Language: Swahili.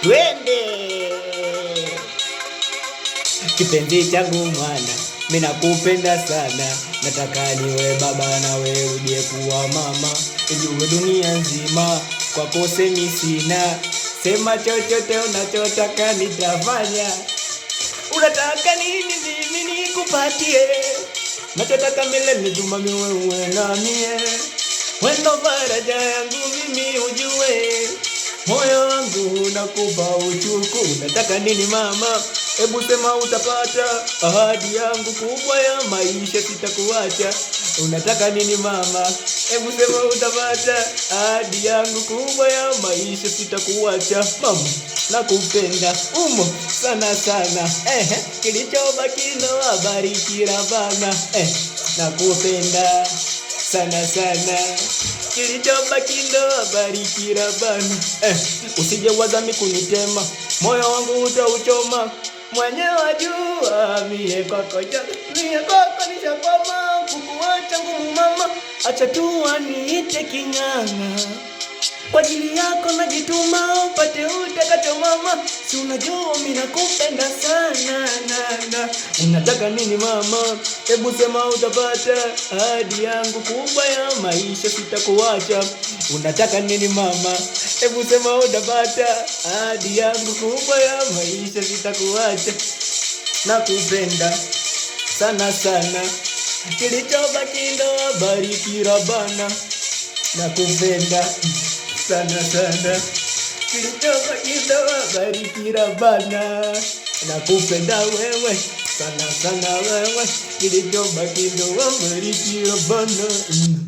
twende. Kipenzi changu mwana, mimi nakupenda sana, nataka niwe baba na wewe uje kuwa mama, ujue dunia nzima kwako semi sina, sema chochote unachotaka nitafanya. Unataka nini mimi nikupatie, nachotaka milele tumami wewe na mie, wendo faraja yangu mimi ujue, moyo wangu nakupa uchuku. Unataka nini mama, hebu sema utapata, ahadi yangu kubwa ya maisha sitakuacha. Unataka nini mama, hebu sema utapata, ahadi yangu kubwa ya maisha sitakuacha. Mama nakupenda umo sana sana, kilichobaki ndo wabariki Rabbana. Nakupenda sana sana, kilichobaki ndo wabariki Rabbana. Usije wazami kunitema, moyo wangu utauchoma, mwenye wajua mie kwako nishakoma, kukuacha ngumu mama, acha tu waniite king'ang'a, kwa ajili yako najituma, upate utakacho mama, si unajua mimi nakupenda sana na. Unataka nini mama, hebu sema utapata, ahadi yangu kubwa ya maisha sitakuacha. Unataka nini mama, hebu sema utapata, ahadi yangu kubwa ya maisha sitakuacha. Nakupenda sana sana, kilichobaki ndo wabariki Rabbana. Nakupenda sana sana, kilichobaki ndo wabariki Rabbana. Nakupenda wewe sana sana wewe, kilichobaki ndo wabariki Rabbana.